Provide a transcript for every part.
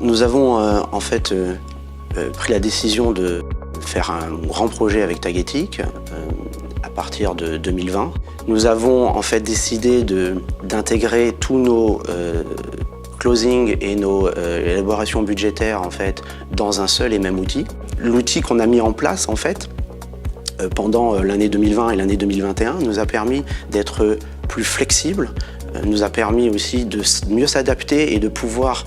Nous avons en fait pris la décision de faire un grand projet avec Tagetik à partir de 2020. Nous avons en fait décidé d'intégrer tous nos closing et nos élaborations budgétaires en fait dans un seul et même outil. L'outil qu'on a mis en place en fait pendant l'année 2020 et l'année 2021 nous a permis d'être plus flexible, nous a permis aussi de mieux s'adapter et de pouvoir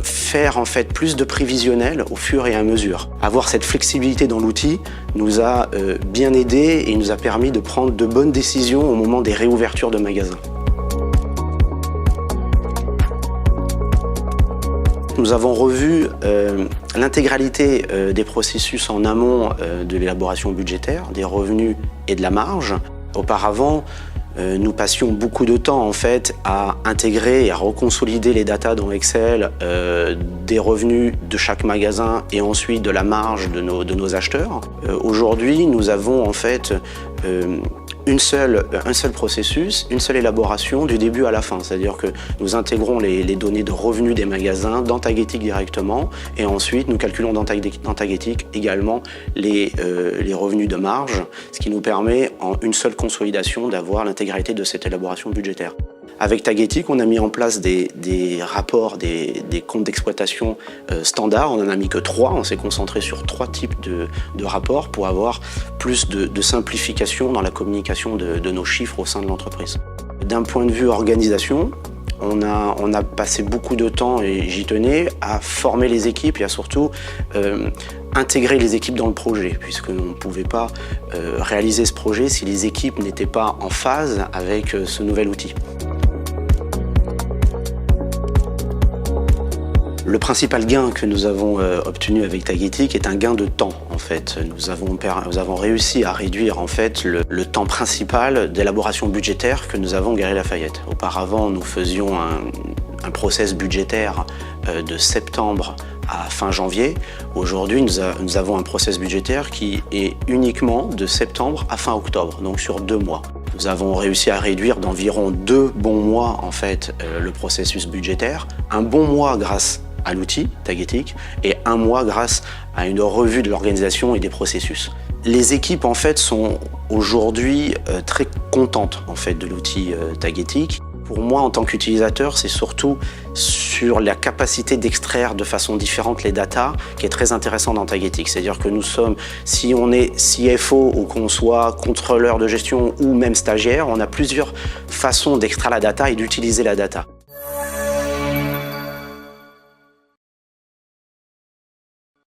faire en fait plus de prévisionnel au fur et à mesure. Avoir cette flexibilité dans l'outil nous a bien aidé et nous a permis de prendre de bonnes décisions au moment des réouvertures de magasins. Nous avons revu l'intégralité des processus en amont de l'élaboration budgétaire, des revenus et de la marge. Auparavant, nous passions beaucoup de temps en fait à intégrer et à reconsolider les datas dans Excel des revenus de chaque magasin et ensuite de la marge de nos acheteurs. Aujourd'hui, nous avons en fait un seul processus, une seule élaboration du début à la fin. C'est-à-dire que nous intégrons les données de revenus des magasins dans Tagetik directement et ensuite nous calculons dans Tagetik également les revenus de marge, ce qui nous permet en une seule consolidation d'avoir l'intégralité de cette élaboration budgétaire. Avec Tagetik, on a mis en place des rapports, des comptes d'exploitation standards. On n'en a mis que 3. On s'est concentré sur 3 types de rapports pour avoir plus de simplification dans la communication de nos chiffres au sein de l'entreprise. D'un point de vue organisation, on a passé beaucoup de temps, et j'y tenais, à former les équipes et à surtout intégrer les équipes dans le projet, puisque on ne pouvait pas réaliser ce projet si les équipes n'étaient pas en phase avec ce nouvel outil. Le principal gain que nous avons obtenu avec Tagetik est un gain de temps en fait. Nous avons réussi à réduire en fait le temps principal d'élaboration budgétaire que nous avons Galeries Lafayette. Auparavant, nous faisions un process budgétaire de septembre à fin janvier. Aujourd'hui, nous avons un process budgétaire qui est uniquement de septembre à fin octobre, donc sur 2 mois. Nous avons réussi à réduire d'environ 2 bons mois en fait le processus budgétaire. Un bon mois grâce à l'outil Tagetik et 1 mois grâce à une revue de l'organisation et des processus. Les équipes en fait sont aujourd'hui très contentes en fait de l'outil Tagetik. Pour moi, en tant qu'utilisateur, c'est surtout sur la capacité d'extraire de façon différente les datas qui est très intéressant dans Tagetik. C'est-à-dire que nous sommes, si on est CFO ou qu'on soit contrôleur de gestion ou même stagiaire, on a plusieurs façons d'extraire la data et d'utiliser la data.